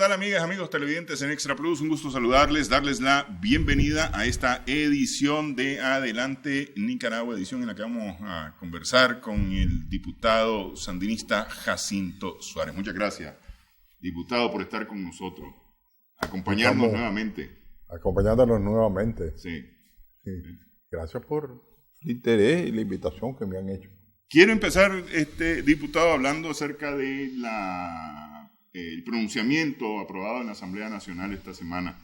tal, amigas, amigos televidentes en Extra Plus? Un gusto saludarles, darles la bienvenida a esta edición de Adelante Nicaragua, edición en la que vamos a conversar con el diputado sandinista Jacinto Suárez. Muchas gracias, diputado, por estar con nosotros, acompañarnos nuevamente. Acompañándonos nuevamente. Sí. Gracias por el interés y la invitación que me han hecho. Quiero empezar, diputado, hablando acerca de el pronunciamiento aprobado en la Asamblea Nacional esta semana,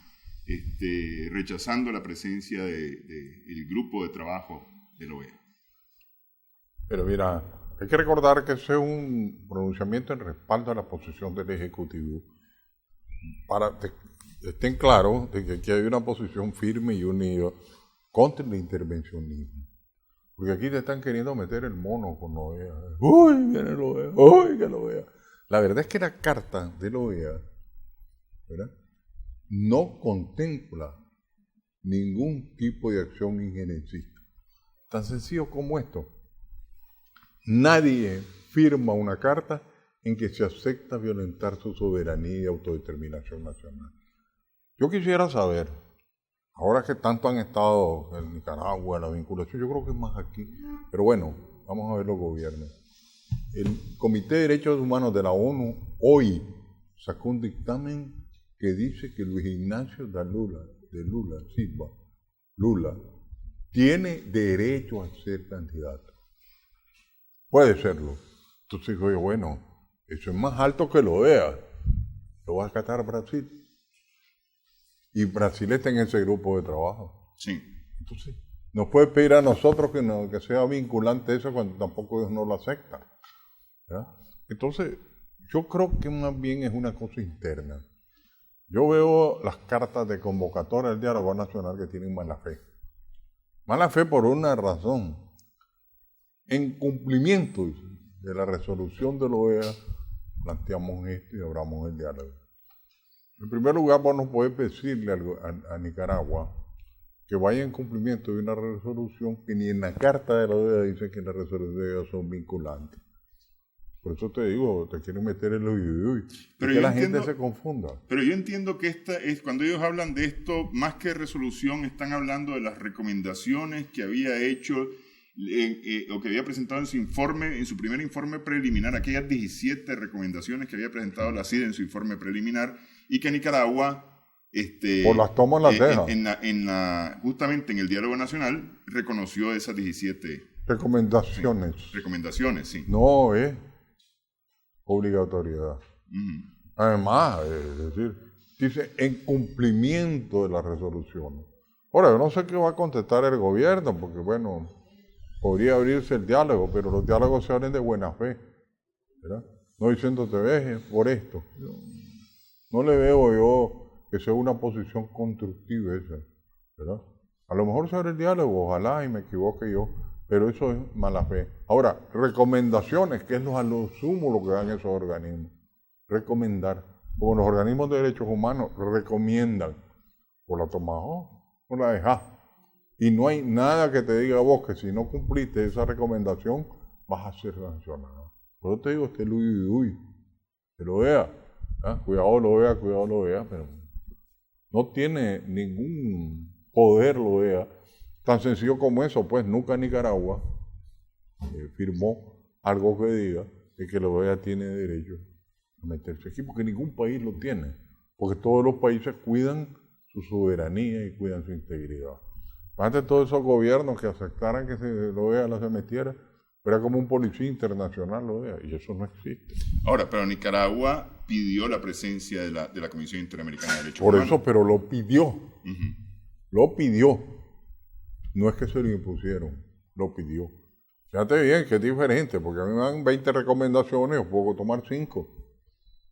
rechazando la presencia del grupo de trabajo de la OEA. Pero mira, hay que recordar que ese es un pronunciamiento en respaldo a la posición del Ejecutivo, para que estén claros de que aquí hay una posición firme y unida contra el intervencionismo. Porque aquí te están queriendo meter el mono con la OEA. ¡Uy, viene la OEA! ¡Uy, que la OEA! La verdad es que la carta de la OEA, ¿verdad?, no contempla ningún tipo de acción injerencista. Tan sencillo como esto. Nadie firma una carta en que se acepta violentar su soberanía y autodeterminación nacional. Yo quisiera saber, ahora que tanto han estado en Nicaragua, la vinculación, yo creo que es más aquí, pero bueno, vamos a ver los gobiernos. El Comité de Derechos Humanos de la ONU hoy sacó un dictamen que dice que Luis Ignacio da Lula Silva, tiene derecho a ser candidato. Puede serlo. Entonces digo yo, bueno, eso es más alto que lo vea. Lo va a acatar Brasil. Y Brasil está en ese grupo de trabajo. Sí. Entonces, nos puede pedir a nosotros que sea vinculante eso cuando tampoco ellos no lo aceptan, ¿verdad? Entonces, yo creo que más bien es una cosa interna. Yo veo las cartas de convocatoria del diálogo nacional que tienen mala fe. Mala fe por una razón. En cumplimiento de la resolución de la OEA, planteamos esto y abramos el diálogo. En primer lugar, vos no podés decirle a Nicaragua que vaya en cumplimiento de una resolución que ni en la carta de la OEA dice que las resoluciones de OEA son vinculantes. Por eso te digo, te quieren meter el uy, pero que la gente se confunda. Pero yo entiendo que cuando ellos hablan de esto, más que resolución, están hablando de las recomendaciones que había hecho o que había presentado en su primer informe preliminar, aquellas 17 recomendaciones que había presentado la CIDE en su informe preliminar, y que Nicaragua por las tomas las deja. Justamente en el diálogo nacional reconoció esas 17 recomendaciones. Sí, recomendaciones, sí. No es obligatoriedad. Uh-huh. Además, es decir, dice en cumplimiento de las resoluciones. Ahora, yo no sé qué va a contestar el gobierno, porque bueno, podría abrirse el diálogo, pero los diálogos se abren de buena fe, ¿verdad? No diciendo te dejes por esto. No le veo yo que sea una posición constructiva esa, ¿verdad? A lo mejor se abre el diálogo, ojalá y me equivoque yo, pero eso es mala fe. Ahora, recomendaciones, que es a lo sumo lo que dan esos organismos. Recomendar. Como los organismos de derechos humanos recomiendan, o la tomás o la dejás. Y no hay nada que te diga a vos que si no cumpliste esa recomendación vas a ser sancionado. Por eso te digo, que lo vea. ¿Ah? Cuidado lo vea, pero no tiene ningún poder lo vea. Tan sencillo como eso, pues nunca Nicaragua firmó algo que diga de que la OEA tiene derecho a meterse aquí, porque ningún país lo tiene, porque todos los países cuidan su soberanía y cuidan su integridad. Antes todos esos gobiernos que aceptaran que la OEA se metiera, era como un policía internacional la OEA, y eso no existe. Ahora, pero Nicaragua pidió la presencia de la Comisión Interamericana de Derechos Humanos. Por eso, pero lo pidió. Uh-huh. Lo pidió. No es que se lo impusieron, lo pidió. Fíjate bien que es diferente, porque a mí me dan 20 recomendaciones, yo puedo tomar 5.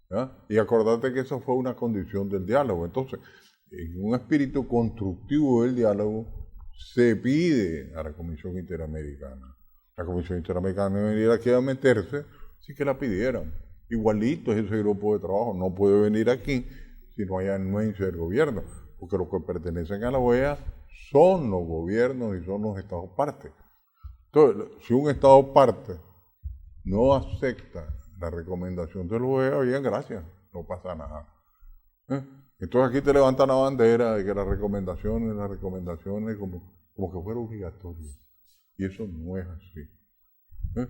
¿Ya? Y acordate que esa fue una condición del diálogo. Entonces, en un espíritu constructivo del diálogo, se pide a la Comisión Interamericana. La Comisión Interamericana no venir aquí a meterse, sí que la pidieran. Igualito es ese grupo de trabajo, no puede venir aquí si no hay anuencia del gobierno, porque los que pertenecen a la OEA son los gobiernos y son los estados partes. Entonces, si un estado parte no acepta la recomendación de la OEA, bien, gracias, no pasa nada. ¿eh? Entonces aquí te levantan la bandera de que las recomendaciones, como que fuera obligatorio. Y eso no es así. ¿eh?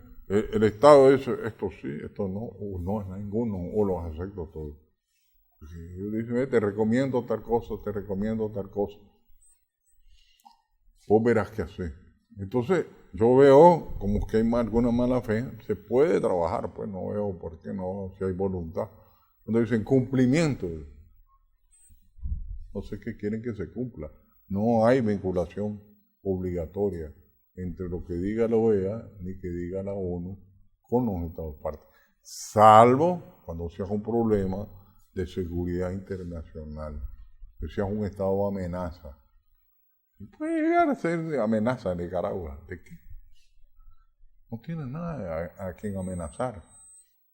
El Estado dice, esto sí, esto no, o no es ninguno, o los acepto todos. Ellos dicen, te recomiendo tal cosa, te recomiendo tal cosa. Vos verás qué hacer. Entonces, yo veo como que hay alguna mala fe, se puede trabajar, pues no veo por qué no, si hay voluntad. Cuando dicen cumplimiento, no sé qué quieren que se cumpla. No hay vinculación obligatoria entre lo que diga la OEA ni que diga la ONU con los Estados partes, salvo cuando sea un problema de seguridad internacional, que sea un estado de amenaza. Y puede llegar a ser amenaza en Nicaragua. ¿De qué? No tiene nada a quien amenazar,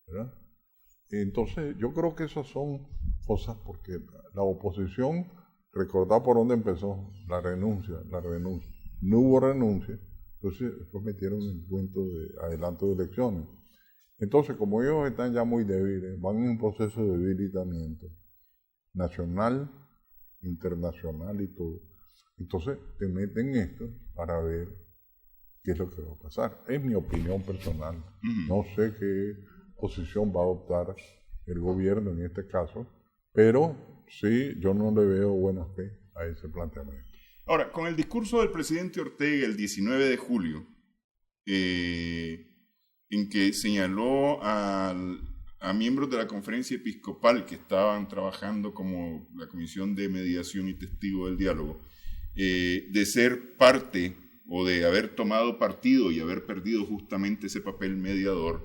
¿verdad? Entonces, yo creo que esas son cosas porque la oposición, recordad por dónde empezó, la renuncia. No hubo renuncia, entonces después metieron el cuento de adelanto de elecciones. Entonces, como ellos están ya muy débiles, van en un proceso de debilitamiento nacional, internacional y todo. Entonces, te meten esto para ver qué es lo que va a pasar. Es mi opinión personal. No sé qué posición va a adoptar el gobierno en este caso, pero sí, yo no le veo buena fe a ese planteamiento. Ahora, con el discurso del presidente Ortega el 19 de julio, en que señaló a miembros de la conferencia episcopal que estaban trabajando como la Comisión de Mediación y Testigo del Diálogo, de ser parte o de haber tomado partido y haber perdido justamente ese papel mediador,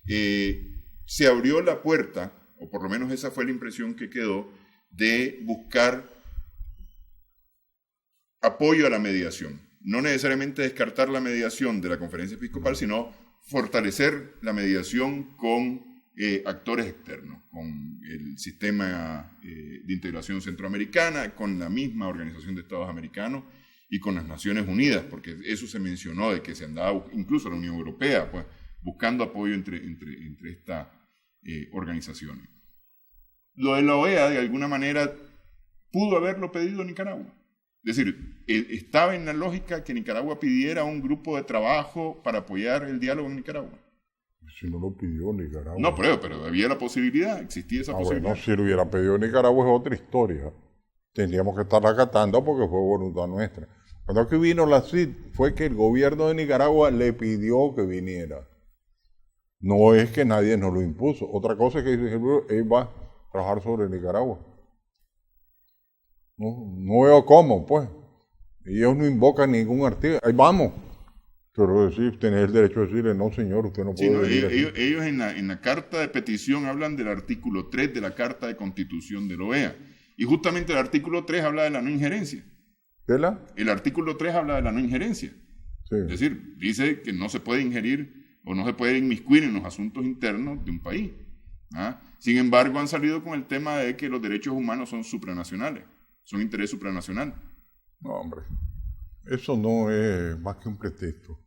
se abrió la puerta, o por lo menos esa fue la impresión que quedó, de buscar apoyo a la mediación. No necesariamente descartar la mediación de la conferencia episcopal, sino fortalecer la mediación con actores externos, con el sistema de integración centroamericana, con la misma Organización de Estados Americanos y con las Naciones Unidas, porque eso se mencionó de que se andaba, incluso la Unión Europea, pues, buscando apoyo entre estas organizaciones. Lo de la OEA, de alguna manera, pudo haberlo pedido Nicaragua. Es decir, estaba en la lógica que Nicaragua pidiera un grupo de trabajo para apoyar el diálogo en Nicaragua. Si no lo pidió Nicaragua. No, pero había la posibilidad, existía esa posibilidad. Bueno, si lo hubiera pedido Nicaragua es otra historia. Tendríamos que estar acatando porque fue voluntad nuestra. Cuando aquí vino la CID, fue que el gobierno de Nicaragua le pidió que viniera. No es que nadie nos lo impuso. Otra cosa es que él va a trabajar sobre Nicaragua. No veo cómo, pues. Ellos no invocan ningún artículo. Ahí vamos. Pero decir, tener el derecho de decirle, no señor, usted no puede venir. Ellos en la carta de petición hablan del artículo 3 de la Carta de Constitución de la OEA. Y justamente el artículo 3 habla de la no injerencia. ¿De la? El artículo 3 habla de la no injerencia. Sí. Es decir, dice que no se puede ingerir o no se puede inmiscuir en los asuntos internos de un país. ¿Ah? Sin embargo, han salido con el tema de que los derechos humanos son supranacionales, son interés supranacional. No, hombre, eso no es más que un pretexto.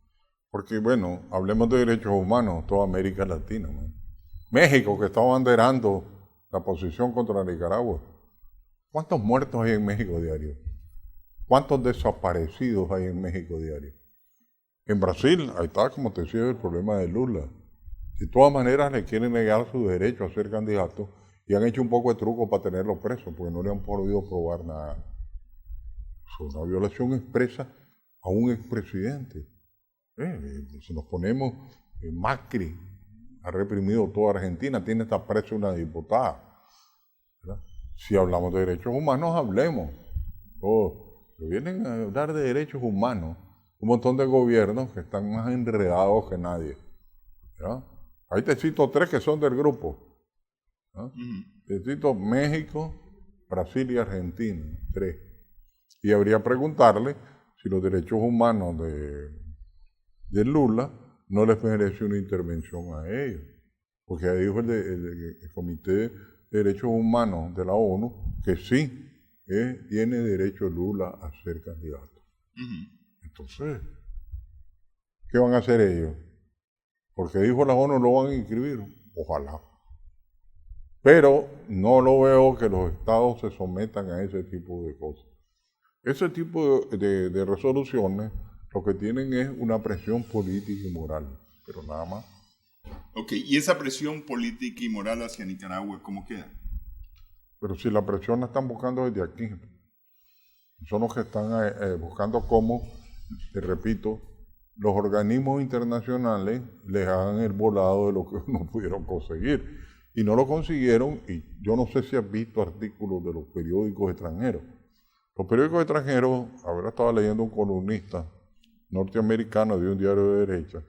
Porque, bueno, hablemos de derechos humanos, toda América Latina. ¿No? México, que está abanderando la posición contra Nicaragua. ¿Cuántos muertos hay en México diario? ¿Cuántos desaparecidos hay en México diario? En Brasil, ahí está, como te decía, el problema de Lula. De todas maneras, le quieren negar su derecho a ser candidato y han hecho un poco de truco para tenerlo preso, porque no le han podido probar nada. Es una violación expresa a un expresidente. Si nos ponemos, Macri ha reprimido toda Argentina, tiene hasta presa una diputada. ¿Verdad? Si hablamos de derechos humanos, hablemos. Vienen a hablar de derechos humanos un montón de gobiernos que están más enredados que nadie. ¿Verdad? Ahí te cito 3 que son del grupo. Te cito México, Brasil y Argentina, 3. Y habría que preguntarle si los derechos humanos de Lula no les merece una intervención a ellos. Porque ahí dijo el Comité de Derechos Humanos de la ONU que sí, tiene derecho Lula a ser candidato. Entonces, ¿qué van a hacer ellos? Porque dijo la ONU, lo van a inscribir. Ojalá. Pero no lo veo que los estados se sometan a ese tipo de cosas. Ese tipo de resoluciones lo que tienen es una presión política y moral, pero nada más. Ok, ¿y esa presión política y moral hacia Nicaragua cómo queda? Pero si la presión la están buscando desde aquí, son los que están buscando cómo, te repito, los organismos internacionales les hagan el volado de lo que no pudieron conseguir. Y no lo consiguieron, y yo no sé si has visto artículos de los periódicos extranjeros. Los periódicos extranjeros, ahora estaba leyendo un columnista norteamericano de un diario de derecha,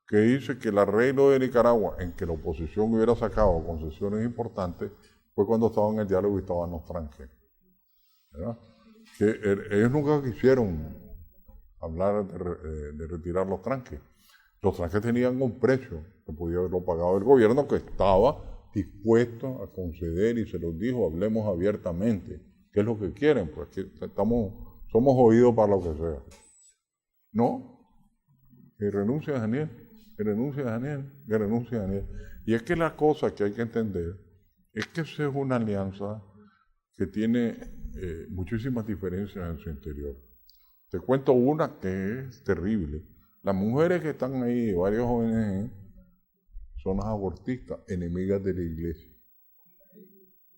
que dice que el arreglo de Nicaragua en que la oposición hubiera sacado concesiones importantes fue cuando estaban en el diálogo y estaban los tranques. ¿Verdad? Que ellos nunca quisieron hablar de retirar los tranques. Los tranques tenían un precio que podía haberlo pagado el gobierno, que estaba dispuesto a conceder y se los dijo, hablemos abiertamente. ¿Qué es lo que quieren? Pues que somos oídos para lo que sea. No, que renuncie a Daniel, que renuncie a Daniel, que renuncie a Daniel. Y es que la cosa que hay que entender es que esa es una alianza que tiene muchísimas diferencias en su interior. Te cuento una que es terrible. Las mujeres que están ahí, varios ONG, son las abortistas, enemigas de la iglesia.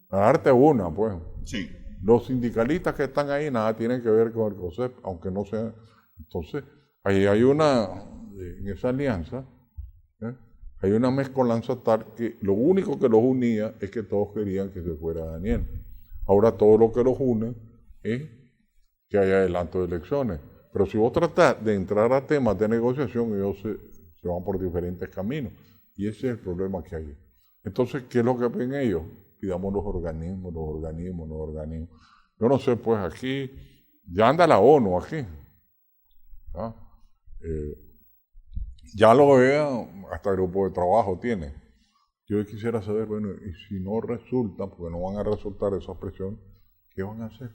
A darte una, pues. Sí. Los sindicalistas que están ahí nada tienen que ver con el COSEP, aunque no sea. Entonces, ahí hay en esa alianza, hay una mezcolanza tal que lo único que los unía es que todos querían que se fuera Daniel. Ahora todo lo que los une es que haya adelanto de elecciones. Pero si vos tratás de entrar a temas de negociación, ellos se van por diferentes caminos. Y ese es el problema que hay. Entonces, ¿qué es lo que ven ellos? Pidamos los organismos. Yo no sé, pues aquí, ya anda la ONU aquí. ¿Ah? Ya lo vean, hasta el grupo de trabajo tiene. Yo quisiera saber, bueno, y si no resulta, porque no van a resultar esa presión, ¿qué van a hacer?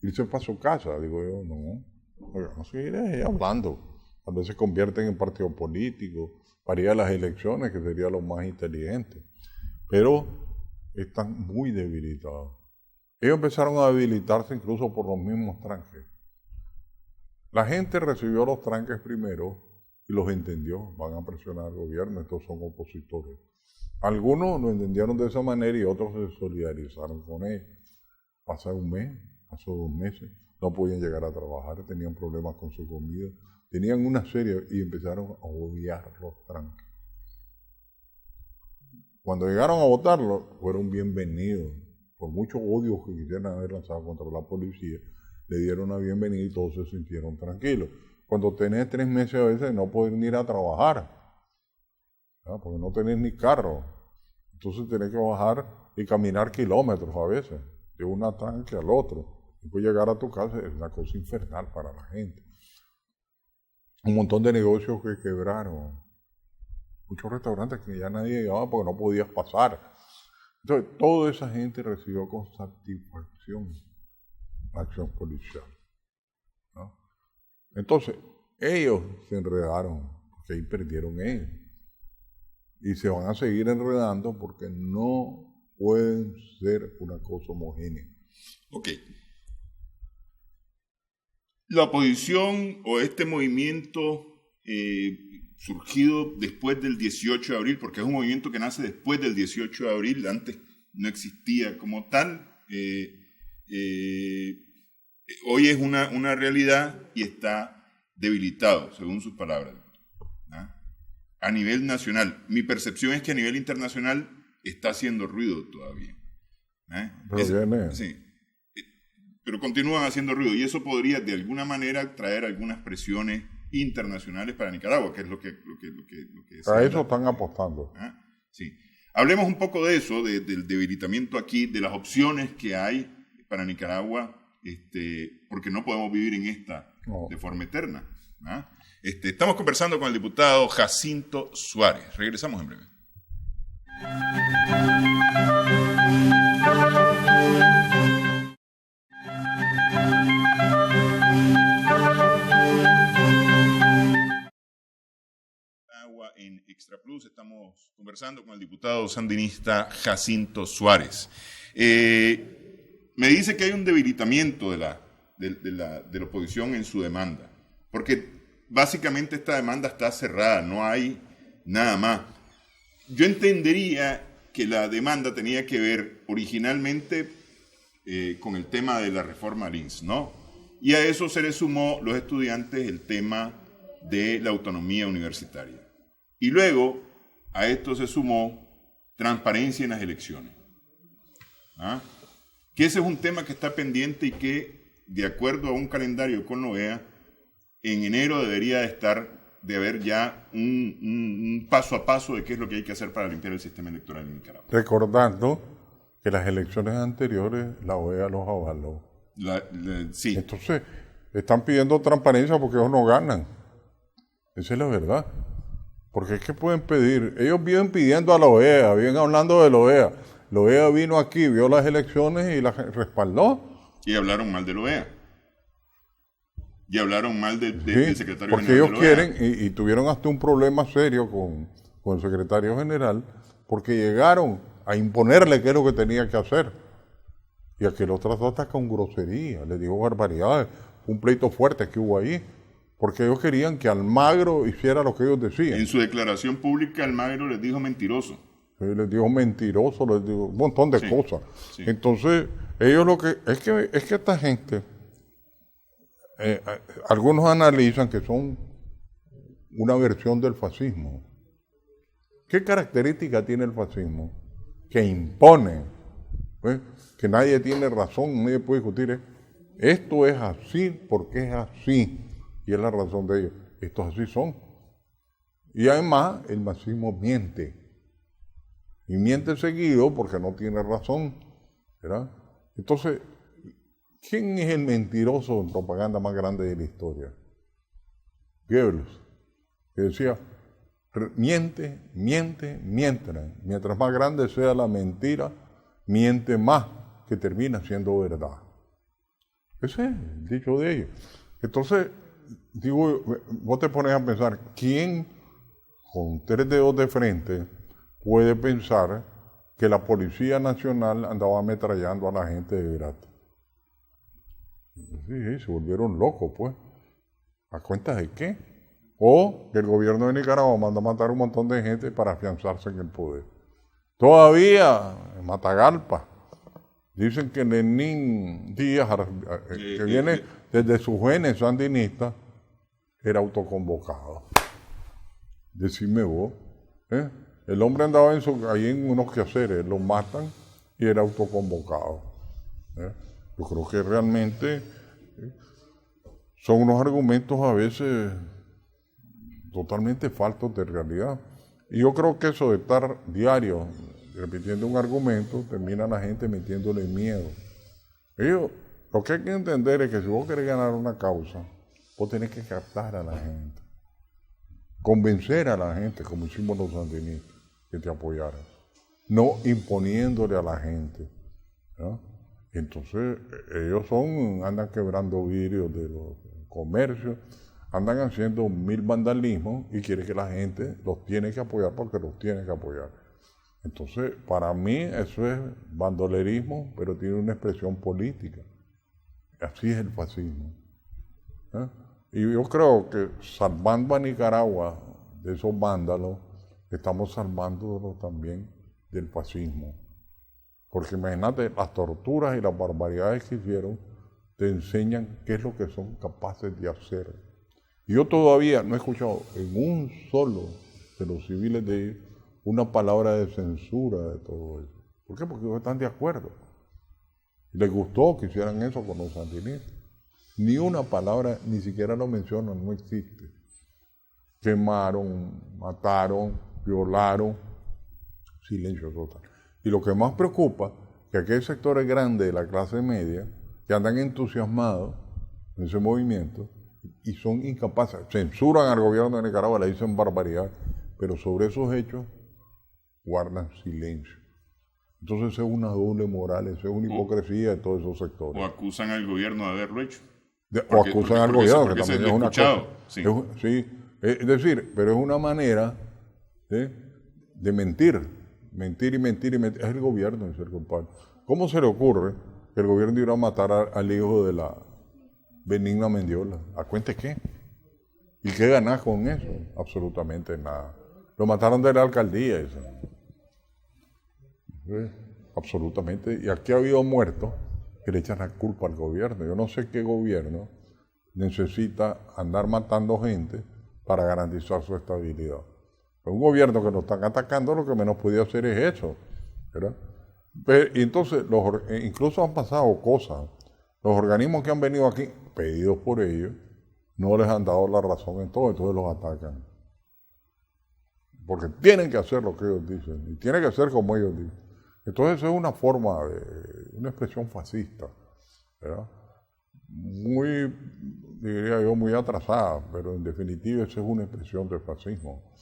Irse para su casa, digo yo, no seguiré hablando. Tal vez se convierten en partido político, para ir a las elecciones, que sería lo más inteligente. Pero están muy debilitados. Ellos empezaron a debilitarse incluso por los mismos tranques. La gente recibió los tranques primero y los entendió, van a presionar al gobierno, estos son opositores. Algunos lo entendieron de esa manera y otros se solidarizaron con ellos. Pasó un mes, pasó 2 meses, no podían llegar a trabajar, tenían problemas con su comida, tenían una serie y empezaron a odiar los tranques. Cuando llegaron a votarlo, fueron bienvenidos. Por mucho odio que quisieran haber lanzado contra la policía, le dieron una bienvenida y todos se sintieron tranquilos. Cuando tenés 3 meses a veces no pueden ir a trabajar, ¿verdad? Porque no tenés ni carro. Entonces tenés que bajar y caminar kilómetros a veces, de un tranque al otro. Después llegar a tu casa es una cosa infernal para la gente. Un montón de negocios que quebraron. Muchos restaurantes que ya nadie llegaba porque no podías pasar. Entonces, toda esa gente recibió con satisfacción la acción policial, ¿no? Entonces, ellos se enredaron, porque ahí perdieron ellos. Y se van a seguir enredando porque no pueden ser una cosa homogénea. Ok. La oposición o este movimiento surgido después del 18 de abril, porque es un movimiento que nace después del 18 de abril, antes no existía como tal, hoy es una realidad y está debilitado, según sus palabras, ¿no? A nivel nacional. Mi percepción es que a nivel internacional está haciendo ruido todavía. Sí. Pero continúan haciendo ruido y eso podría de alguna manera traer algunas presiones internacionales para Nicaragua, que es lo que a eso están apostando. Sí. Hablemos un poco de eso, del debilitamiento aquí, de las opciones que hay para Nicaragua, porque no podemos vivir en esta de forma eterna. Estamos conversando con el diputado Jacinto Suárez. Regresamos en breve. en Extra Plus. Estamos conversando con el diputado sandinista Jacinto Suárez. Me dice que hay un debilitamiento de la oposición en su demanda, porque básicamente esta demanda está cerrada, no hay nada más. Yo entendería que la demanda tenía que ver originalmente con el tema de la reforma LINS, ¿no? Y a eso se le sumó los estudiantes el tema de la autonomía universitaria. Y luego a esto se sumó transparencia en las elecciones. ¿Ah? Que ese es un tema que está pendiente y que, de acuerdo a un calendario con la OEA, en enero debería de haber ya un paso a paso de qué es lo que hay que hacer para limpiar el sistema electoral en Nicaragua. Recordando que las elecciones anteriores la OEA los avaló. Sí. Entonces, están pidiendo transparencia porque ellos no ganan. Esa es la verdad. Porque es que pueden pedir, ellos vienen pidiendo a la OEA, vienen hablando de la OEA. La OEA vino aquí, vio las elecciones y las respaldó. Y hablaron mal de la OEA. Y hablaron mal del secretario porque general ellos de la OEA. quieren, y tuvieron hasta un problema serio con el secretario general, porque llegaron a imponerle qué es lo que tenía que hacer. Y a que lo trató hasta con grosería, le dijo barbaridades, un pleito fuerte que hubo ahí, porque ellos querían que Almagro hiciera lo que ellos decían. En su declaración pública, Almagro les dijo mentiroso. Les dijo mentiroso, les dijo un montón de cosas. Sí. Entonces, ellos lo que... Es que esta gente, algunos analizan que son una versión del fascismo. ¿Qué característica tiene el fascismo? Que impone, ¿ves? Que nadie tiene razón, nadie puede discutir. Esto es así porque es así, y es la razón de ellos. Estos así son. Y además, el fascismo miente. Y miente seguido porque no tiene razón, ¿verdad? Entonces, ¿quién es el mentiroso en propaganda más grande de la historia? Goebbels, que decía, miente, miente, miente. Mientras más grande sea la mentira, miente más, que termina siendo verdad. Ese es el dicho de ellos. Entonces, digo, vos te pones a pensar, ¿quién con 3 dedos de frente puede pensar que la Policía Nacional andaba ametrallando a la gente de gratis? Sí, se volvieron locos, pues. ¿A cuenta de qué? O que el gobierno de Nicaragua manda a matar un montón de gente para afianzarse en el poder. Todavía, en Matagalpa, dicen que Lenín Díaz, que viene desde sus genes sandinistas, era autoconvocado. Decime vos, el hombre andaba ahí en unos quehaceres, lo matan y era autoconvocado. Yo creo que realmente son unos argumentos a veces totalmente faltos de realidad. Y yo creo que eso de estar diario repitiendo un argumento, termina la gente metiéndole miedo. Lo que hay que entender es que si vos querés ganar una causa, vos tenés que captar a la gente, convencer a la gente, como hicimos los sandinistas, que te apoyaran, no imponiéndole a la gente, ¿no? Entonces, ellos andan quebrando vidrios de los comercios, andan haciendo 1000 vandalismos y quieren que la gente los tiene que apoyar porque los tiene que apoyar. Entonces, para mí eso es bandolerismo, pero tiene una expresión política. Así es el fascismo. Y yo creo que salvando a Nicaragua de esos vándalos, estamos salvándolo también del fascismo. Porque imagínate, las torturas y las barbaridades que hicieron te enseñan qué es lo que son capaces de hacer. Y yo todavía no he escuchado en un solo de los civiles de ellos una palabra de censura de todo eso. ¿Por qué? Porque ellos están de acuerdo. Les gustó que hicieran eso con los sandinistas. Ni una palabra, ni siquiera lo mencionan, no existe. Quemaron, mataron, violaron, silencio total. Y lo que más preocupa, que aquí hay sectores grandes de la clase media que andan entusiasmados en ese movimiento y son incapaces, censuran al gobierno de Nicaragua, le dicen barbaridad, pero sobre esos hechos guardan silencio. Entonces es una doble moral, es una hipocresía de todos esos sectores. O acusan al gobierno de haberlo hecho. O acusan al gobierno, que también es una cosa. Sí. Sí, es decir, pero es una manera ¿sí? De mentir y mentir. Es el gobierno, en ser compadre. ¿Cómo se le ocurre que el gobierno iba a matar al hijo de la Benigna Mendiola? ¿A cuenta qué? ¿Y qué ganás con eso? Absolutamente nada. Lo mataron de la alcaldía. Eso. ¿Sí? Absolutamente. Y aquí ha habido muertos que le echan la culpa al gobierno. Yo no sé qué gobierno necesita andar matando gente para garantizar su estabilidad. Un gobierno que nos están atacando, lo que menos podía hacer es eso, ¿verdad? Pero, entonces, incluso han pasado cosas. Los organismos que han venido aquí, pedidos por ellos, no les han dado la razón en todo, entonces los atacan. Porque tienen que hacer lo que ellos dicen, y tienen que hacer como ellos dicen. Entonces, eso es una forma, una expresión fascista, ¿verdad? Muy, diría yo, muy atrasada, pero en definitiva esa es una expresión del fascismo,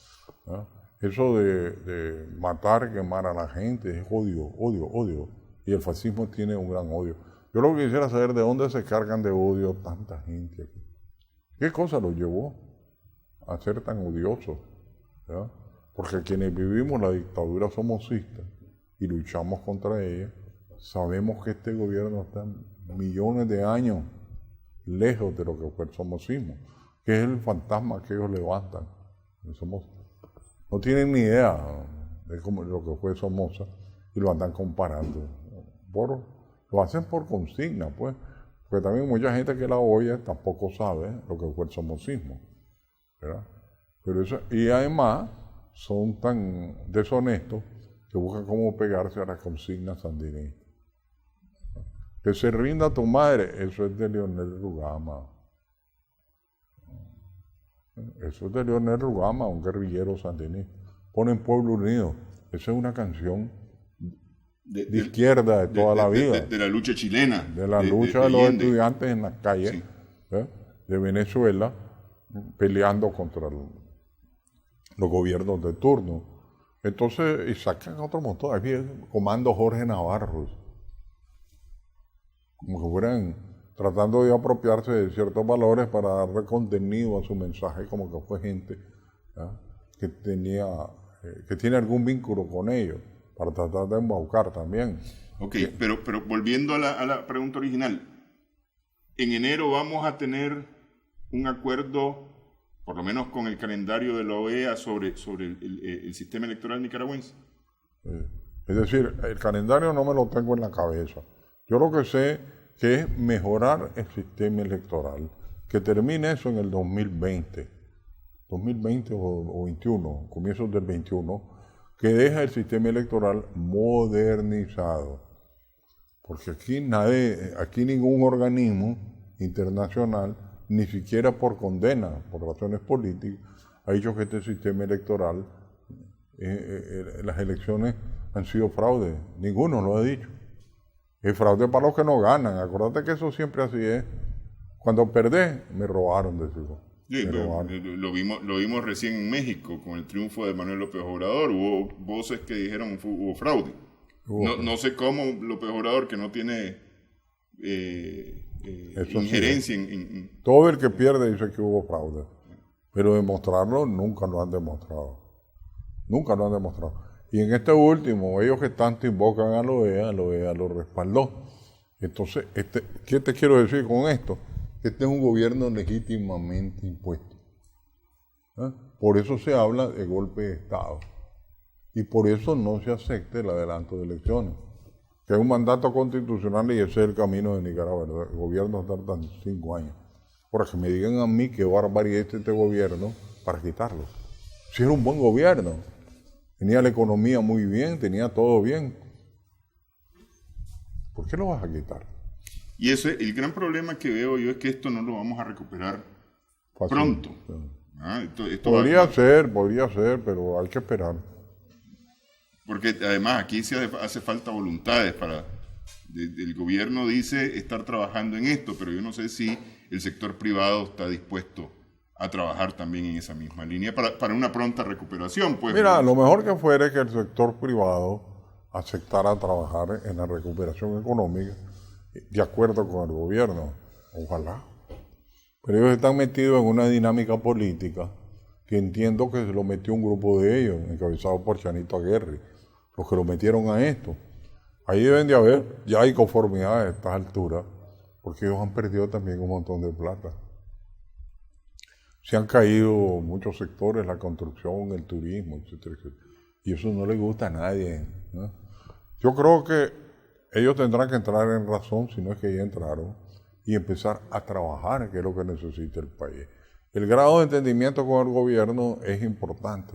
¿verdad? Eso de matar, quemar a la gente es odio, y el fascismo tiene un gran odio. Yo lo que quisiera saber de dónde se cargan de odio tanta gente aquí. ¿Qué cosa los llevó a ser tan odiosos? ¿Verdad? Porque quienes vivimos la dictadura somocista y luchamos contra ella, sabemos que este gobierno está millones de años lejos de lo que fue el somocismo, que es el fantasma que ellos levantan. No tienen ni idea de lo que fue Somoza y lo andan comparando. Lo hacen por consigna, pues, porque también mucha gente que la oye tampoco sabe lo que fue el somocismo, ¿verdad? Pero eso, y además son tan deshonestos que buscan cómo pegarse a las consignas sandinistas. Que se rinda tu madre, eso es de Leonel Rugama. Eso es de Leonel Rugama, un guerrillero sandinista. Ponen Pueblo Unido. Esa es una canción de izquierda de toda la vida. De la lucha chilena. De la lucha de los estudiantes en las calles, sí, de Venezuela, peleando contra los gobiernos de turno. Entonces, y sacan otro montón. Había Comando Jorge Navarro. Como que fueran tratando de apropiarse de ciertos valores para darle contenido a su mensaje, como que fue gente que tiene algún vínculo con ellos, para tratar de embaucar también. Ok, pero volviendo a la pregunta original, en enero vamos a tener un acuerdo, por lo menos con el calendario de la OEA, sobre el sistema electoral nicaragüense. Es decir, el calendario no me lo tengo en la cabeza. Yo lo que sé que es mejorar el sistema electoral, que termine eso en el 2020 o 21, comienzos del 21, que deja el sistema electoral modernizado. Porque aquí ningún organismo internacional, ni siquiera por condena, por razones políticas, ha dicho que este sistema electoral, las elecciones han sido fraude. Ninguno lo ha dicho. Es fraude para los que no ganan. Acuérdate que eso siempre así es. Cuando perdés, me robaron, decimos. Sí, lo vimos recién en México con el triunfo de Manuel López Obrador. Hubo voces que dijeron que hubo fraude. No sé cómo López Obrador, que no tiene injerencia en... Todo el que pierde dice que hubo fraude. Pero demostrarlo nunca lo han demostrado. Nunca lo han demostrado. Y en este último, ellos que tanto invocan a la OEA lo respaldó. Entonces, ¿qué te quiero decir con esto? Este es un gobierno legítimamente impuesto. Por eso se habla de golpe de Estado. Y por eso no se acepta el adelanto de elecciones. Que es un mandato constitucional y ese es el camino de Nicaragua. El gobierno tarda 5 años. Por que me digan a mí qué barbaridad es este gobierno para quitarlo. Si era un buen gobierno. Tenía la economía muy bien, tenía todo bien. ¿Por qué lo vas a quitar? Y el gran problema que veo yo es que esto no lo vamos a recuperar pronto. Esto podría ser, pero hay que esperar. Porque además aquí se hace falta voluntades el gobierno dice estar trabajando en esto, pero yo no sé si el sector privado está dispuesto a trabajar también en esa misma línea para una pronta recuperación. Pues. Mira, lo mejor que fuera que el sector privado aceptara trabajar en la recuperación económica de acuerdo con el gobierno. Ojalá. Pero ellos están metidos en una dinámica política que entiendo que se lo metió un grupo de ellos, encabezado por Chanito Aguirre, los que lo metieron a esto. Ahí deben de haber ya inconformidad a estas alturas, porque ellos han perdido también un montón de plata. Se han caído muchos sectores, la construcción, el turismo, etcétera, etcétera. Y eso no le gusta a nadie, ¿no? Yo creo que ellos tendrán que entrar en razón, si no es que ya entraron, y empezar a trabajar, que es lo que necesita el país. El grado de entendimiento con el gobierno es importante.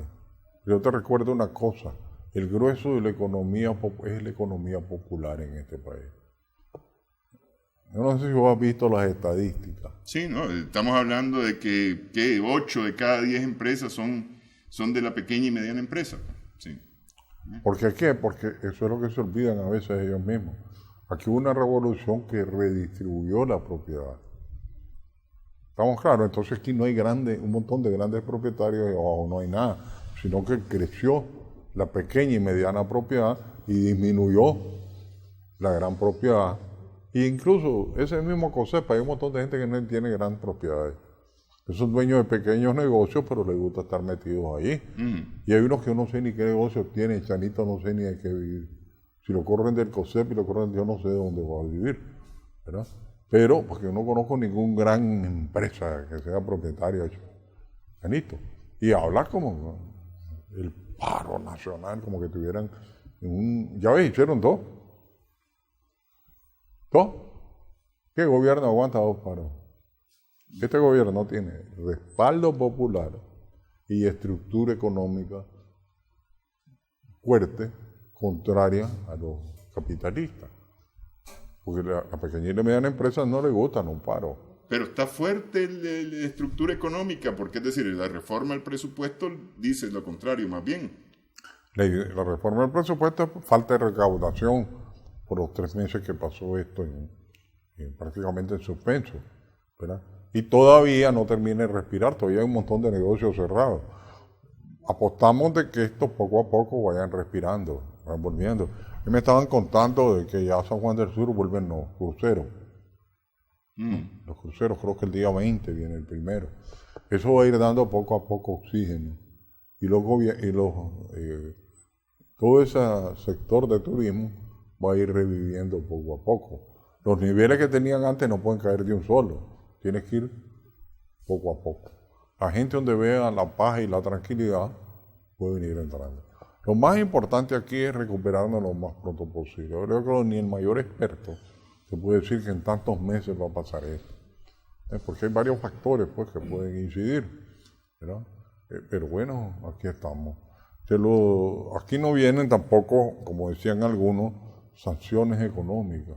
Yo te recuerdo una cosa, el grueso de la economía es la economía popular en este país. Yo no sé si vos has visto las estadísticas. Sí, ¿no? Estamos hablando de que 8 de cada 10 empresas son de la pequeña y mediana empresa. Sí. ¿Por qué? Porque eso es lo que se olvidan a veces ellos mismos. Aquí hubo una revolución que redistribuyó la propiedad. ¿Estamos claros? Entonces aquí no hay un montón de grandes propietarios y abajo no hay nada, sino que creció la pequeña y mediana propiedad y disminuyó la gran propiedad. E incluso ese mismo concepto, hay un montón de gente que no tiene grandes propiedades. Esos dueños de pequeños negocios, pero les gusta estar metidos ahí. Y hay unos que yo no sé ni qué negocio tienen, Chanito no sé ni de qué vivir. Si lo corren del COSEP y lo corren, yo no sé de dónde va a vivir, ¿verdad? Pero, porque yo no conozco ningún gran empresa que sea propietaria de Chanito. Y habla como el paro nacional, como que tuvieran ya ves, hicieron dos. ¿Dos? ¿Qué gobierno aguanta 2 paros? Este gobierno no tiene respaldo popular y estructura económica fuerte, contraria a los capitalistas. Porque la pequeña y la mediana empresa no le gustan un paro. Pero está fuerte la estructura económica, porque es decir, la reforma del presupuesto dice lo contrario, más bien. La reforma del presupuesto es falta de recaudación por los 3 meses que pasó esto prácticamente en suspenso, ¿verdad? Y todavía no termina de respirar, todavía hay un montón de negocios cerrados. Apostamos de que estos poco a poco vayan respirando, vayan volviendo. Y me estaban contando de que ya San Juan del Sur vuelven los cruceros. Los cruceros, creo que el día 20 viene el primero. Eso va a ir dando poco a poco oxígeno. Y todo ese sector de turismo va a ir reviviendo poco a poco. Los niveles que tenían antes no pueden caer de un solo. Tienes que ir poco a poco. La gente donde vea la paz y la tranquilidad puede venir entrando. Lo más importante aquí es recuperarnos lo más pronto posible. Yo creo que ni el mayor experto te puede decir que en tantos meses va a pasar esto. Porque hay varios factores pues, que pueden incidir, ¿verdad? Pero bueno, aquí estamos. Aquí no vienen tampoco, como decían algunos, sanciones económicas,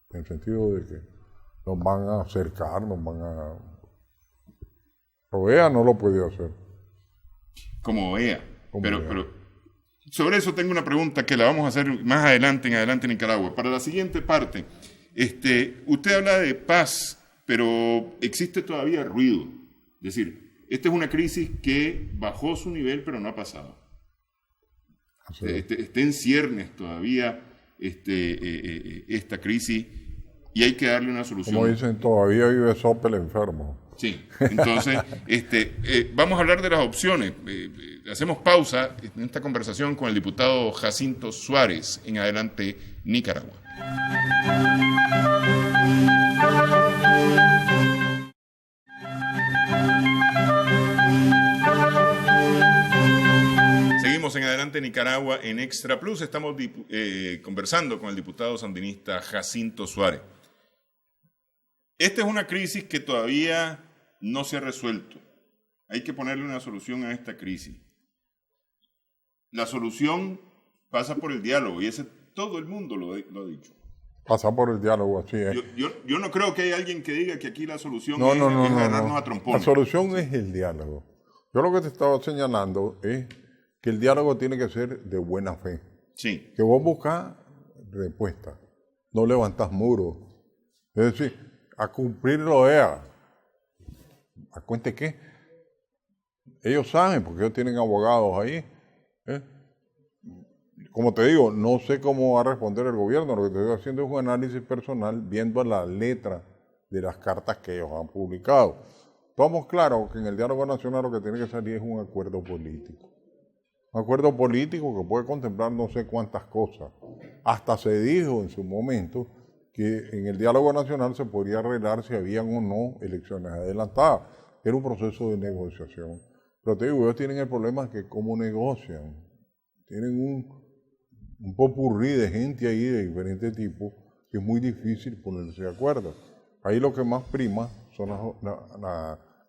en el sentido de que nos van a acercar, nos van a... OEA no lo puede hacer. Como OEA. Pero sobre eso tengo una pregunta que la vamos a hacer más adelante en Adelante Nicaragua. Para la siguiente parte, usted habla de paz, pero existe todavía ruido. Es decir, esta es una crisis que bajó su nivel, pero no ha pasado. Está en ciernes todavía esta crisis y hay que darle una solución. Como dicen, todavía vive Sopel enfermo. Sí, entonces vamos a hablar de las opciones. Hacemos pausa en esta conversación con el diputado Jacinto Suárez en Adelante Nicaragua. Seguimos en Adelante Nicaragua en Extra Plus. Estamos conversando con el diputado sandinista Jacinto Suárez. Esta es una crisis que todavía no se ha resuelto. Hay que ponerle una solución a esta crisis. La solución pasa por el diálogo y todo el mundo lo ha dicho. Pasa por el diálogo, así es. Yo no creo que haya alguien que diga que aquí la solución es agarrarnos a trompones. La solución es el diálogo. Yo lo que te estaba señalando es que el diálogo tiene que ser de buena fe. Sí. Que vos buscas respuesta, no levantas muros. Es decir, a cumplir lo OEA. ¿A cuente qué? Ellos saben, porque ellos tienen abogados ahí. Como te digo, no sé cómo va a responder el gobierno. Lo que estoy haciendo es un análisis personal viendo la letra de las cartas que ellos han publicado. Estamos claros que en el diálogo nacional lo que tiene que salir es un acuerdo político. Un acuerdo político que puede contemplar no sé cuántas cosas. Hasta se dijo en su momento que en el diálogo nacional se podría arreglar si habían o no elecciones adelantadas. Era un proceso de negociación. Pero te digo, ellos tienen el problema que cómo negocian. Tienen un popurrí de gente ahí de diferentes tipos que es muy difícil ponerse de acuerdo. Ahí lo que más prima son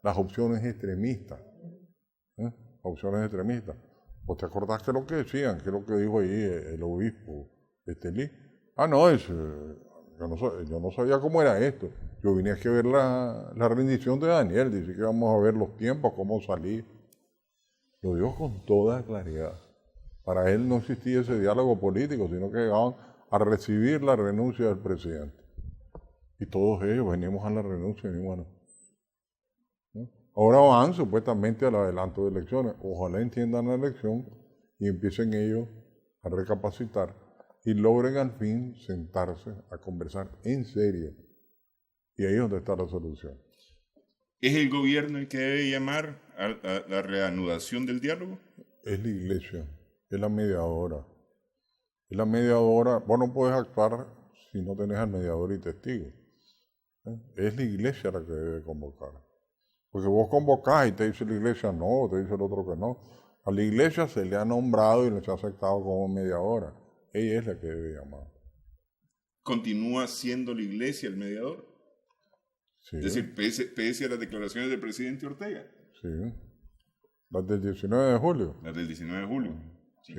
las opciones extremistas. Opciones extremistas. ¿Vos te acordás que lo que decían? ¿Qué es lo que dijo ahí el obispo Estelí? No, yo no sabía cómo era esto. Yo vine aquí a ver la rendición de Daniel. Dice que vamos a ver los tiempos, cómo salir. Lo dijo con toda claridad. Para él no existía ese diálogo político, sino que llegaban a recibir la renuncia del presidente. Y todos ellos venimos a la renuncia, ¿no? Ahora van supuestamente al adelanto de elecciones. Ojalá entiendan la elección y empiecen ellos a recapacitar y logren al fin sentarse a conversar en serio. Y ahí es donde está la solución. ¿Es el gobierno el que debe llamar a la reanudación del diálogo? Es la iglesia, es la mediadora. Es la mediadora. Vos no puedes actuar si no tenés al mediador y testigo. Es la iglesia la que debe convocar. Porque vos convocás y te dice la iglesia no, te dice el otro que no. A la iglesia se le ha nombrado y le se ha aceptado como mediadora. Ella es la que debe llamar. ¿Continúa siendo la iglesia el mediador? Sí. Es decir, pese a las declaraciones del presidente Ortega. Sí. Las del 19 de julio. Las del 19 de julio. Sí.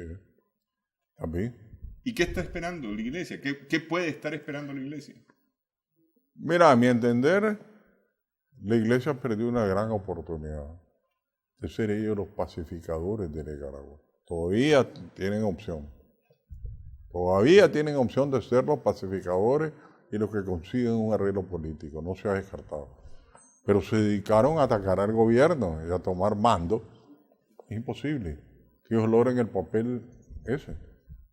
¿A mí? ¿Y qué está esperando la iglesia? ¿Qué puede estar esperando la iglesia? Mira, a mi entender, la iglesia perdió una gran oportunidad de ser ellos los pacificadores de Nicaragua. Todavía tienen opción. Todavía tienen opción de ser los pacificadores y los que consiguen un arreglo político. No se ha descartado. Pero se dedicaron a atacar al gobierno y a tomar mando. Es imposible que ellos logren el papel ese.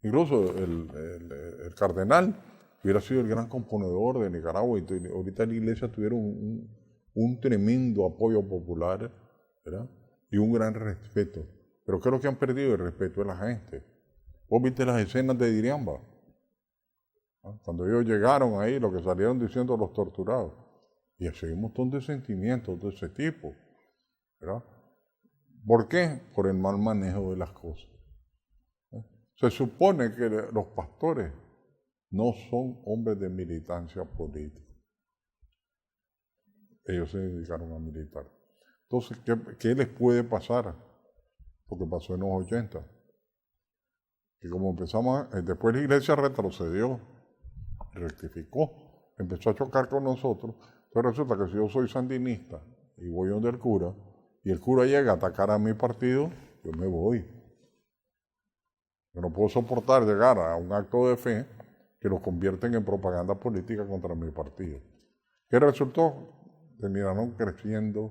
Incluso el cardenal hubiera sido el gran componedor de Nicaragua y ahorita la iglesia tuvieron un tremendo apoyo popular, ¿verdad? Y un gran respeto. Pero ¿qué es lo que han perdido? El respeto de la gente. ¿Vos viste las escenas de Diriamba? Cuando ellos llegaron ahí, lo que salieron diciendo los torturados. Y así hay un montón de sentimientos de ese tipo, ¿verdad? ¿Por qué? Por el mal manejo de las cosas. Se supone que los pastores no son hombres de militancia política. Ellos se dedicaron a militar. Entonces, ¿qué les puede pasar? Lo que pasó en los 80. Que como empezamos, después la iglesia retrocedió, rectificó, empezó a chocar con nosotros. Pero resulta que si yo soy sandinista y voy donde el cura, y el cura llega a atacar a mi partido, yo me voy. Yo no puedo soportar llegar a un acto de fe que lo convierten en propaganda política contra mi partido. ¿Qué resultó? Terminaron creciendo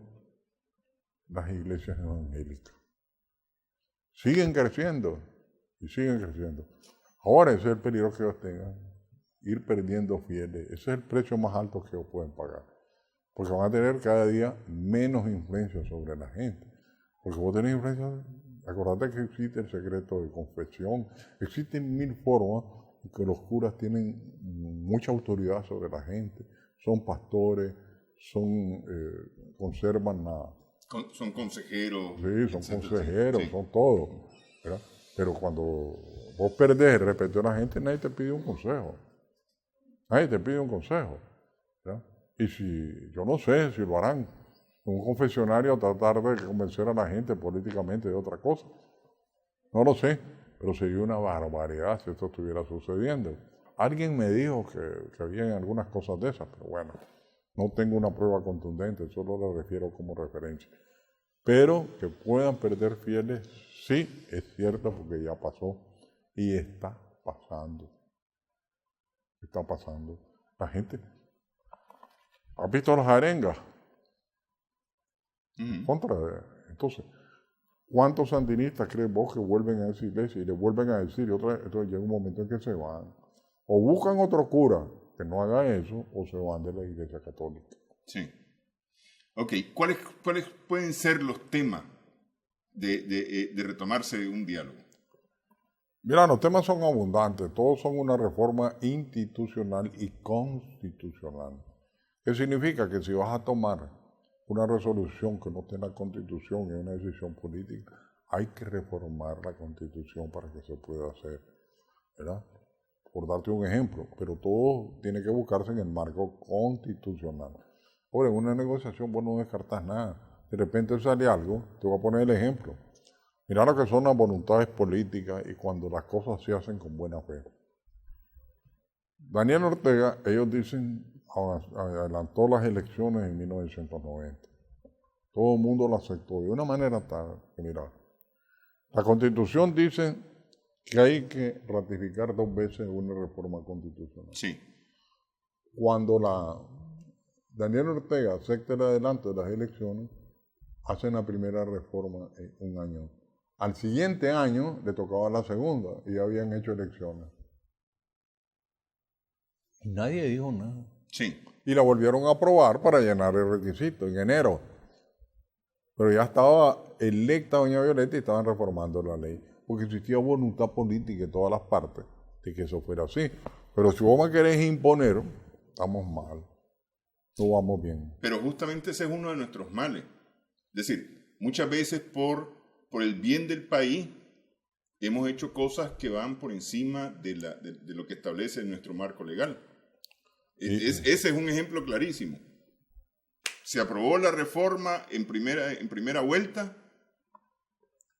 las iglesias evangélicas. Siguen creciendo y siguen creciendo. Ahora ese es el peligro que ellos tengan, ir perdiendo fieles. Ese es el precio más alto que ellos pueden pagar. Porque van a tener cada día menos influencia sobre la gente. Porque vos tenés influencia, acordate que existe el secreto de confesión, existen 1000 formas en que los curas tienen mucha autoridad sobre la gente, son pastores, conservan la... Son consejeros. Sí, son consejeros, sí. Son todo, ¿verdad? Pero cuando vos perdés el respeto de la gente, nadie te pide un consejo. Nadie te pide un consejo, ¿verdad? Y si, yo no sé si lo harán, un confesionario a tratar de convencer a la gente políticamente de otra cosa. No lo sé, pero sería una barbaridad si esto estuviera sucediendo. Alguien me dijo que había algunas cosas de esas, pero bueno, no tengo una prueba contundente, solo lo refiero como referencia. Pero que puedan perder fieles, sí, es cierto, porque ya pasó y está pasando. Está pasando. La gente... ¿Has visto las arengas? Entonces, ¿cuántos sandinistas crees vos que vuelven a esa iglesia y le vuelven a decir? Entonces llega un momento en que se van. O buscan otro cura que no haga eso, o se van de la iglesia católica. Sí. Ok, ¿cuáles pueden ser los temas de retomarse un diálogo? Mira, los temas son abundantes, todos son una reforma institucional y constitucional. ¿Qué significa? Que si vas a tomar una resolución que no esté en la Constitución y una decisión política, hay que reformar la Constitución para que se pueda hacer, ¿verdad? Por darte un ejemplo, pero todo tiene que buscarse en el marco constitucional. Ahora, en una negociación vos no descartas nada. De repente sale algo, te voy a poner el ejemplo. Mira lo que son las voluntades políticas y cuando las cosas se hacen con buena fe. Daniel Ortega, ellos dicen, adelantó las elecciones en 1990. Todo el mundo lo aceptó de una manera tal que, mira, la Constitución dice que hay que ratificar 2 veces una reforma constitucional. Sí. Cuando Daniel Ortega acepta el adelanto de las elecciones, hacen la primera reforma en un año. Al siguiente año le tocaba la segunda y ya habían hecho elecciones. Y nadie dijo nada. Sí. Y la volvieron a aprobar para llenar el requisito en enero. Pero ya estaba electa doña Violeta y estaban reformando la ley. Porque existía voluntad política en todas las partes de que eso fuera así. Pero si vos me querés imponer, estamos mal. No vamos bien. Pero justamente ese es uno de nuestros males. Es decir, muchas veces por el bien del país hemos hecho cosas que van por encima de lo que establece nuestro marco legal. Ese es un ejemplo clarísimo. Se aprobó la reforma en primera vuelta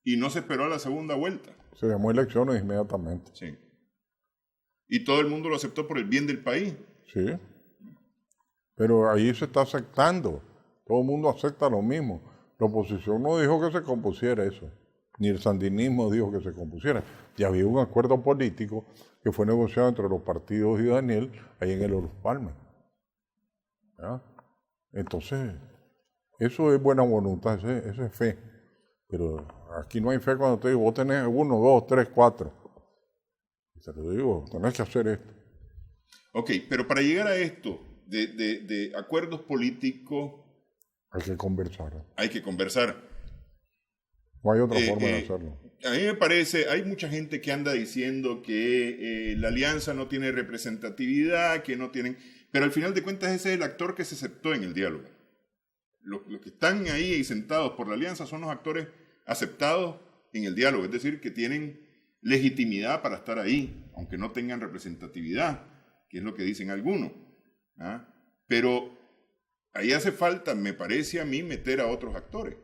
y no se esperó a la segunda vuelta. Se llamó elecciones inmediatamente. Sí. Y todo el mundo lo aceptó por el bien del país. Sí. Pero ahí se está aceptando. Todo el mundo acepta lo mismo. La oposición no dijo que se compusiera eso. Ni el sandinismo dijo que se compusiera. Ya había un acuerdo político que fue negociado entre los partidos y Daniel ahí en el Olof Palme. ¿Ya? Entonces, eso es buena voluntad, eso es fe. Pero aquí no hay fe cuando te digo, vos tenés 1, 2, 3, 4. Y te lo digo, tenés que hacer esto. Ok, pero para llegar a esto, de acuerdos políticos... Hay que conversar. Hay que conversar. No hay otra forma de hacerlo. A mí me parece, hay mucha gente que anda diciendo que la alianza no tiene representatividad, que no tienen... Pero al final de cuentas ese es el actor que se aceptó en el diálogo. Los que están ahí sentados por la alianza son los actores aceptados en el diálogo, es decir, que tienen legitimidad para estar ahí, aunque no tengan representatividad, que es lo que dicen algunos. ¿Ah? Pero ahí hace falta, me parece a mí, meter a otros actores.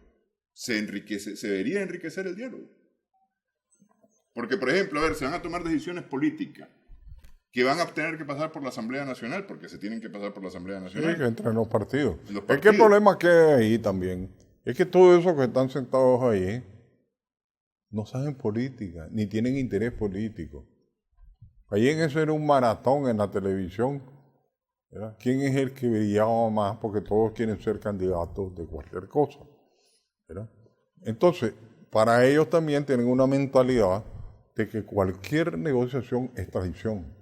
Se debería enriquecer el diálogo. Porque, por ejemplo, a ver, se van a tomar decisiones políticas que van a tener que pasar por la Asamblea Nacional, porque se tienen que pasar por la Asamblea Nacional. Sí, que entre los partidos. Es que el problema que hay ahí también es que todos esos que están sentados ahí no saben política, ni tienen interés político. Ahí en eso era un maratón en la televisión. ¿Verdad? ¿Quién es el que brillaba más? Porque todos quieren ser candidatos de cualquier cosa. ¿Verdad? Entonces, para ellos también tienen una mentalidad de que cualquier negociación es traición.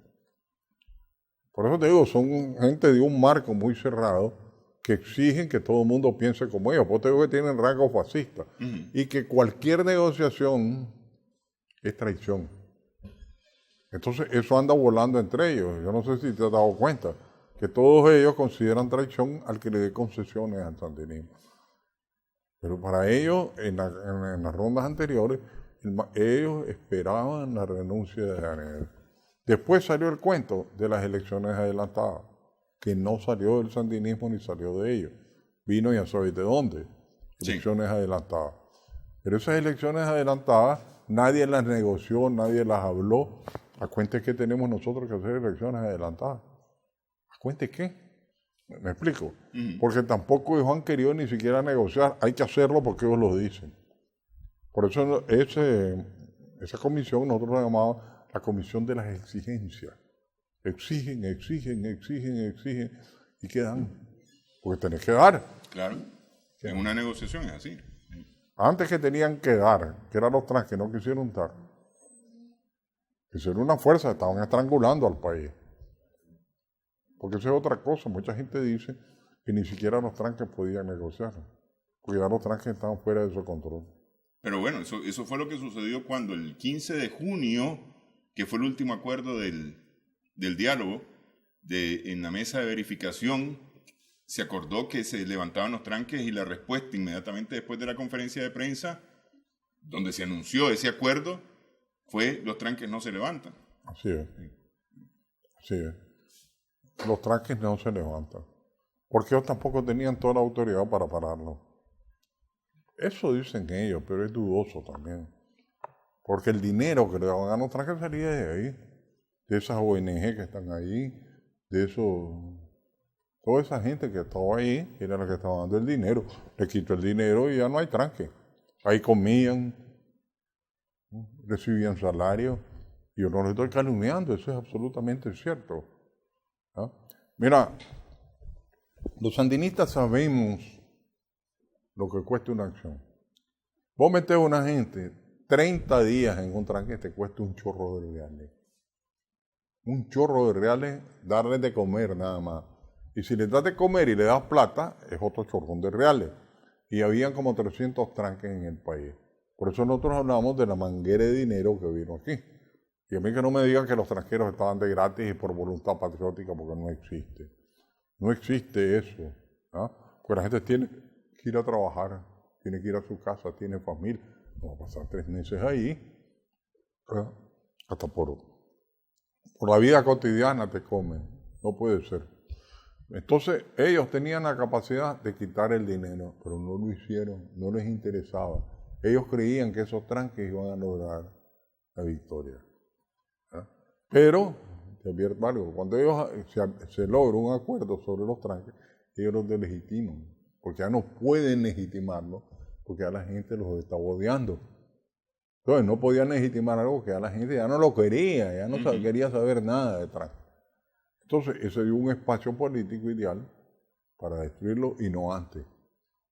Por eso te digo, son gente de un marco muy cerrado que exigen que todo el mundo piense como ellos. Por eso te digo que tienen rasgos fascistas. Y que cualquier negociación es traición. Entonces, eso anda volando entre ellos. Yo no sé si te has dado cuenta que todos ellos consideran traición al que le dé concesiones al sandinismo. Pero para ellos, en las rondas anteriores, ellos esperaban la renuncia de Daniel. Después salió el cuento de las elecciones adelantadas, que no salió del sandinismo ni salió de ellos. Vino ya sabéis de dónde, elecciones adelantadas. Pero esas elecciones adelantadas, nadie las negoció, nadie las habló. ¿A cuenta que tenemos nosotros que hacer elecciones adelantadas? ¿A cuenta qué? ¿Me explico? Porque tampoco ellos han querido ni siquiera negociar. Hay que hacerlo porque ellos lo dicen. Por eso esa comisión nosotros la llamamos la comisión de las exigencias. Exigen, y quedan. Porque tenés que dar. Claro. En una negociación es así. Antes que tenían que dar, que eran los trans que no quisieron dar, hicieron una fuerza, estaban estrangulando al país. Porque eso es otra cosa. Mucha gente dice que ni siquiera los tranques podían negociar, porque ya los tranques estaban fuera de su control. Pero bueno, eso fue lo que sucedió cuando el 15 de junio, que fue el último acuerdo del diálogo, en la mesa de verificación, se acordó que se levantaban los tranques y la respuesta inmediatamente después de la conferencia de prensa, donde se anunció ese acuerdo, fue los tranques no se levantan. Así es. Así es. Los tranques no se levantan. Porque ellos tampoco tenían toda la autoridad para pararlo. Eso dicen ellos, pero es dudoso también. Porque el dinero que le daban a los tranques salía de ahí, de esas ONG que están ahí, de eso, toda esa gente que estaba ahí era la que estaba dando el dinero. Le quitó el dinero y ya no hay tranque. Ahí comían, recibían salario. Y yo no lo estoy calumniando, eso es absolutamente cierto. ¿Ah? Mira, los sandinistas sabemos lo que cuesta una acción. Vos metés a una gente 30 días en un tranque, te cuesta un chorro de reales. Un chorro de reales, darles de comer nada más. Y si les das de comer y le das plata, es otro chorrón de reales. Y habían como 300 tranques en el país. Por eso nosotros hablamos de la manguera de dinero que vino aquí. Y a mí que no me digan que los tranqueros estaban de gratis y por voluntad patriótica, porque no existe. No existe eso. ¿Ah? Porque la gente tiene que ir a trabajar, tiene que ir a su casa, tiene familia. No va a pasar 3 meses ahí. ¿Ah? Hasta por la vida cotidiana te comen. No puede ser. Entonces, ellos tenían la capacidad de quitar el dinero, pero no lo hicieron, no les interesaba. Ellos creían que esos tranques iban a lograr la victoria. Pero, te advierto algo, cuando ellos se logra un acuerdo sobre los tranques, ellos los delegitiman, porque ya no pueden legitimarlo, porque ya la gente los está odiando. Entonces no podían legitimar algo que ya la gente ya no lo quería, ya no quería saber nada de tranques. Entonces ese dio un espacio político ideal para destruirlo y no antes.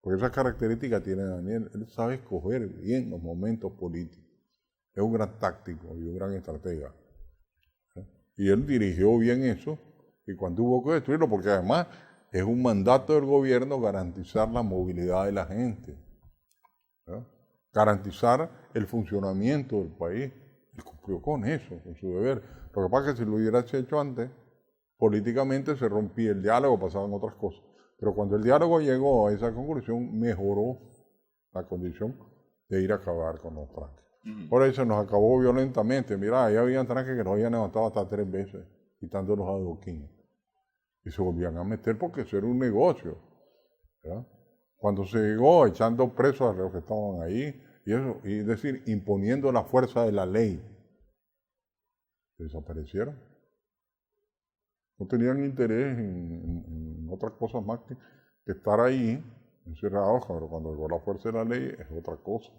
Porque esa característica tiene Daniel, él sabe escoger bien los momentos políticos. Es un gran táctico y un gran estratega. Y él dirigió bien eso, y cuando hubo que destruirlo, porque además es un mandato del gobierno garantizar la movilidad de la gente, ¿verdad? Garantizar el funcionamiento del país. Él cumplió con eso, con su deber. Lo que pasa es que si lo hubiera hecho antes, políticamente se rompía el diálogo, pasaban otras cosas. Pero cuando el diálogo llegó a esa conclusión, mejoró la condición de ir a acabar con los tranques. Por eso se nos acabó violentamente. Mirá, ahí habían tranques que nos habían levantado hasta 3 veces, quitando los adoquines. Y se volvían a meter porque eso era un negocio, ¿verdad? Cuando se llegó echando presos a los que estaban ahí, y eso, y es decir, imponiendo la fuerza de la ley, desaparecieron. No tenían interés en otras cosas más que estar ahí encerrados, pero cuando llegó la fuerza de la ley es otra cosa.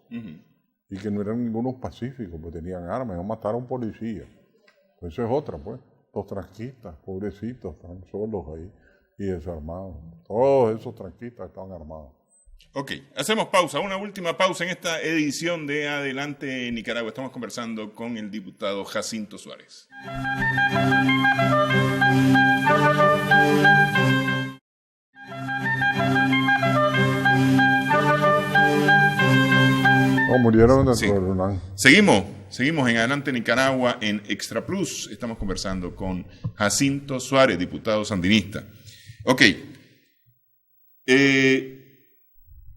Y que no eran ningunos pacíficos, pues tenían armas, ellos mataron policías. Pues eso es otra, pues. Los tranquistas, pobrecitos, estaban solos ahí y desarmados. Todos esos tranquistas estaban armados. Ok, hacemos pausa, una última pausa en esta edición de Adelante Nicaragua. Estamos conversando con el diputado Jacinto Suárez. Murieron dentro del UNAM. Seguimos en Adelante Nicaragua en Extra Plus. Estamos conversando con Jacinto Suárez, diputado sandinista. Ok.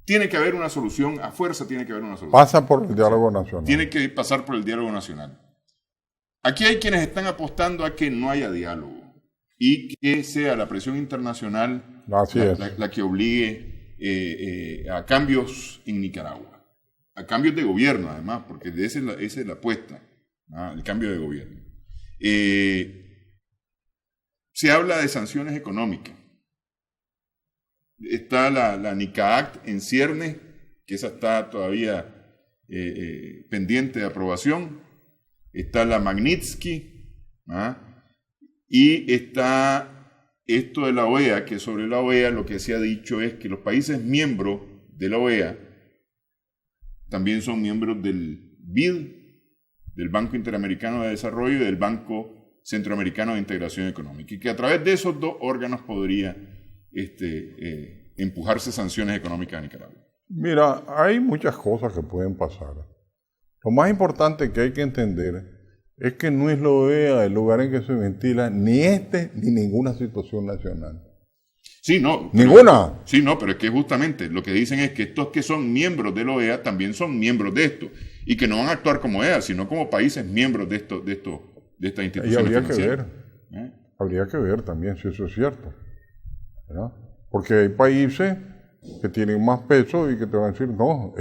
Tiene que haber una solución, a fuerza tiene que haber una solución. Pasa por el diálogo nacional. Tiene que pasar por el diálogo nacional. Aquí hay quienes están apostando a que no haya diálogo y que sea la presión internacional la que obligue a cambios en Nicaragua. A cambios de gobierno, además, porque esa es la apuesta, ¿no? El cambio de gobierno. Se habla de sanciones económicas. Está la NICAACT en ciernes, que esa está todavía pendiente de aprobación. Está la Magnitsky, ¿ah? Y está esto de la OEA, que sobre la OEA lo que se ha dicho es que los países miembros de la OEA también son miembros del BID, del Banco Interamericano de Desarrollo y del Banco Centroamericano de Integración Económica, y que a través de esos dos órganos podría empujarse sanciones económicas a Nicaragua? Mira, hay muchas cosas que pueden pasar. Lo más importante que hay que entender es que no es la OEA el lugar en que se ventila ni ni ninguna situación nacional. Sí, no. ¿Ninguna? Sí, no, pero es que justamente lo que dicen es que estos que son miembros de la OEA también son miembros de esto y que no van a actuar como OEA, sino como países miembros de esta institución. Y habría que ver. Habría que ver también si eso es cierto, ¿verdad? Porque hay países que tienen más peso y que te van a decir, no,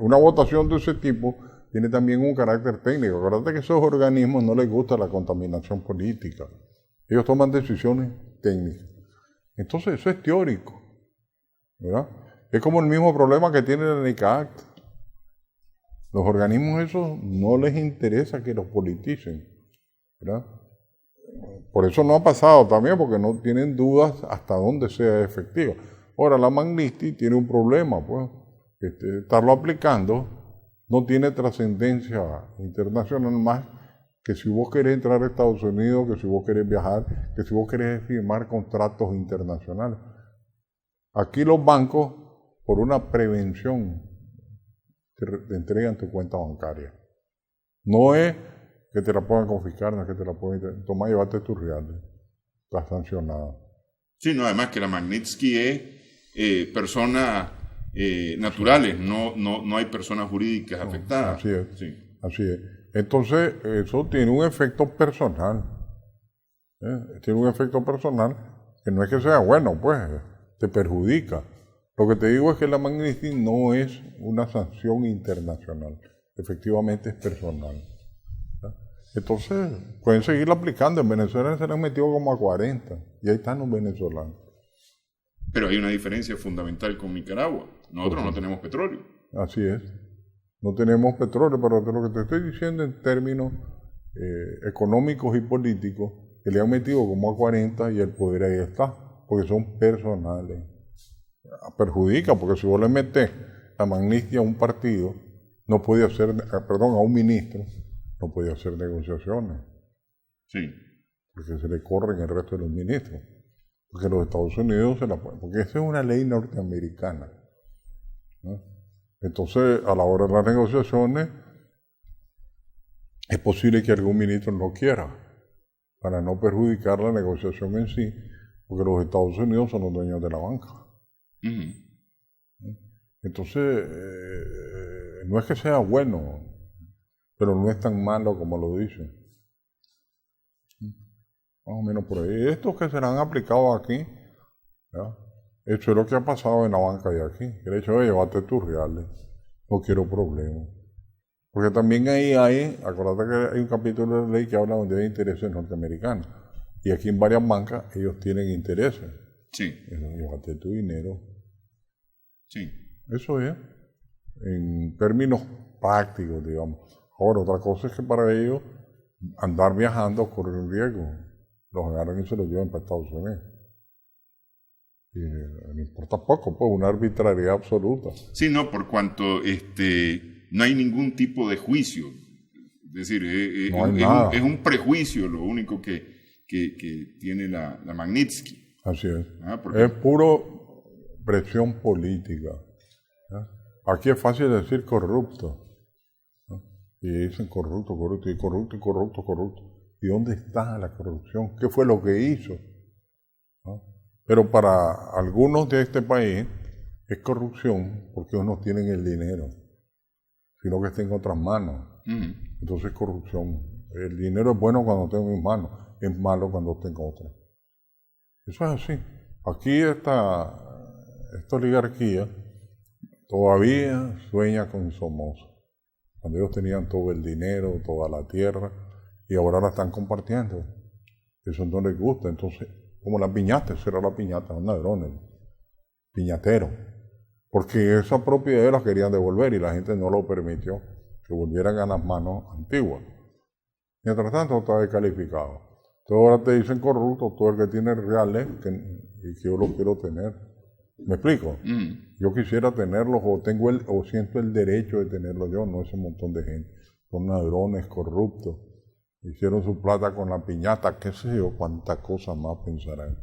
una votación de ese tipo tiene también un carácter técnico. Acuérdate que esos organismos no les gusta la contaminación política. Ellos toman decisiones técnicas. Entonces eso es teórico, ¿verdad? Es como el mismo problema que tiene la NICAACT. Los organismos esos no les interesa que los politicen, ¿verdad? Por eso no ha pasado también, porque no tienen dudas hasta dónde sea efectivo. Ahora, la Magnitsky tiene un problema, pues, estarlo aplicando no tiene trascendencia internacional más que si vos querés entrar a Estados Unidos, que si vos querés viajar, que si vos querés firmar contratos internacionales. Aquí los bancos, por una prevención, te entregan tu cuenta bancaria. No es que te la puedan confiscar, no es que te la puedan tomar y llevarte tus reales. Estás sancionado. Sí, no, además que la Magnitsky es personas naturales, no hay personas jurídicas afectadas. Así es, sí. Así es. Entonces, eso tiene un efecto personal. Tiene un efecto personal que no es que sea bueno, pues, te perjudica. Lo que te digo es que la Magnitsky no es una sanción internacional, efectivamente es personal. Entonces, pueden seguirla aplicando. En Venezuela se le han metido como a 40 y ahí están los venezolanos. Pero hay una diferencia fundamental con Nicaragua. Nosotros no tenemos petróleo. Así es. No tenemos petróleo, pero de lo que te estoy diciendo en términos económicos y políticos, que le han metido como a 40 y el poder ahí está, porque son personales. Perjudica, porque si vos le metés la Magnitsky a un partido, no puede hacer, perdón, a un ministro, no puede hacer negociaciones. Sí. Porque se le corren el resto de los ministros. Porque los Estados Unidos se la pueden, porque esa es una ley norteamericana, ¿no? Entonces, a la hora de las negociaciones, es posible que algún ministro no quiera, para no perjudicar la negociación en sí, porque los Estados Unidos son los dueños de la banca. Entonces, no es que sea bueno, pero no es tan malo como lo dicen. Más o menos por ahí. Estos que se le han aplicado aquí, ¿ya? Eso es lo que ha pasado en la banca de aquí. El hecho de llevarte tus reales, no quiero problemas. Porque también ahí acuérdate que hay un capítulo de ley que habla donde hay intereses norteamericanos. Y aquí en varias bancas ellos tienen intereses. Sí. Llévate tu dinero. Sí. Eso es, en términos prácticos, digamos. Ahora, otra cosa es que para ellos andar viajando corre un riesgo. Los agarran y se los llevan para Estados Unidos. Y no importa poco, pues una arbitrariedad absoluta. Sí, no, por cuanto no hay ningún tipo de juicio. Es decir, es un prejuicio lo único que tiene la Magnitsky. Así es. Es puro presión política. Aquí es fácil decir corrupto. Y dicen corrupto. ¿Y dónde está la corrupción? ¿Qué fue lo que hizo? Pero para algunos de este país es corrupción porque ellos no tienen el dinero, sino que está en otras manos. Entonces es corrupción. El dinero es bueno cuando está en mis manos, es malo cuando está en otras. Eso es así. Aquí esta oligarquía todavía sueña con Somoza, cuando ellos tenían todo el dinero, toda la tierra, y ahora la están compartiendo. Eso no les gusta. Entonces, como la piñata, será la piñata, un ladrón, piñatero. Porque esa propiedad la querían devolver y la gente no lo permitió, que volvieran a las manos antiguas. Mientras tanto, está descalificado. Entonces ahora te dicen corrupto, todo el que tiene reales, y que yo lo quiero tener. ¿Me explico? Yo quisiera tenerlos o siento el derecho de tenerlos yo, no ese montón de gente. Son ladrones, corruptos. Hicieron su plata con la piñata, qué sé yo, cuántas cosas más pensarán.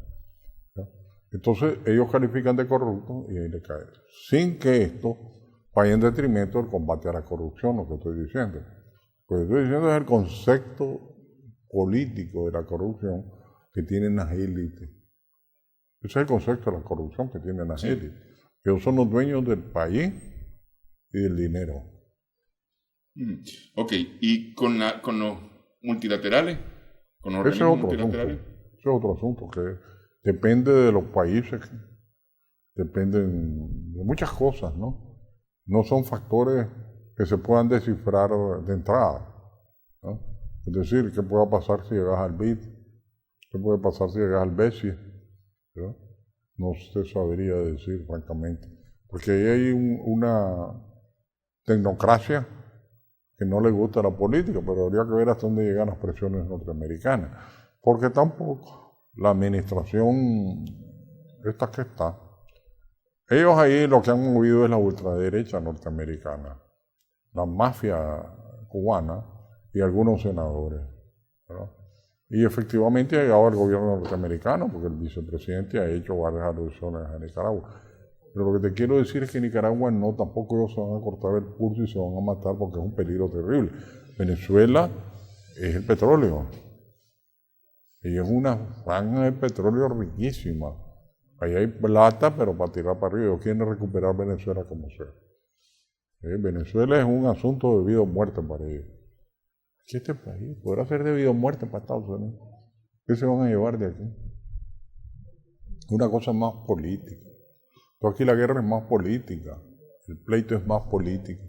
¿Ya? Entonces ellos califican de corrupto y ahí le cae. Sin que esto vaya en detrimento del combate a la corrupción, lo que estoy diciendo. Lo que estoy diciendo es el concepto político de la corrupción que tienen las élites. Ese es el concepto de la corrupción que tienen las élites. Ellos son los dueños del país y del dinero. Ok, ¿y con los multilaterales? ¿Con los Ese es organismos otro multilaterales? asunto. Ese es otro asunto que depende de los países, dependen de muchas cosas, ¿no? No son factores que se puedan descifrar de entrada, ¿no? Es decir, ¿qué puede pasar si llegas al BID? ¿Qué puede pasar si llegas al BESIE? ¿No? No se sabría decir, francamente. Porque ahí hay una tecnocracia que no le gusta la política, pero habría que ver hasta dónde llegan las presiones norteamericanas. Porque tampoco la administración esta que está, ellos ahí lo que han movido es la ultraderecha norteamericana, la mafia cubana y algunos senadores, ¿verdad? Y efectivamente ha llegado al gobierno norteamericano, porque el vicepresidente ha hecho varias alusiones a Nicaragua. Pero lo que te quiero decir es que Nicaragua no, tampoco ellos se van a cortar el pulso y se van a matar porque es un peligro terrible. Venezuela es el petróleo. Y es una franja de petróleo riquísima. Ahí hay plata, pero para tirar para arriba. Ellos quieren recuperar Venezuela como sea. Venezuela es un asunto de vida o muerte para ellos. ¿Qué este país podrá ser de vida o muerte para Estados Unidos? ¿Qué se van a llevar de aquí? Una cosa más política. Entonces aquí la guerra es más política, el pleito es más político,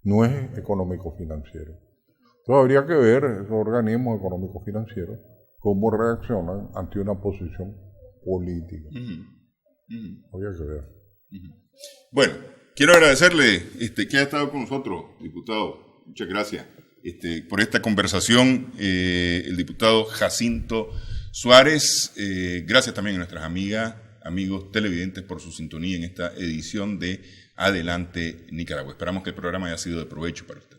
no es económico-financiero. Entonces habría que ver esos organismos económico-financieros cómo reaccionan ante una posición política. Habría que ver. Bueno, quiero agradecerle que haya estado con nosotros, diputado. Muchas gracias por esta conversación, el diputado Jacinto Suárez. Gracias también a nuestras amigos televidentes por su sintonía en esta edición de Adelante Nicaragua. Esperamos que el programa haya sido de provecho para usted.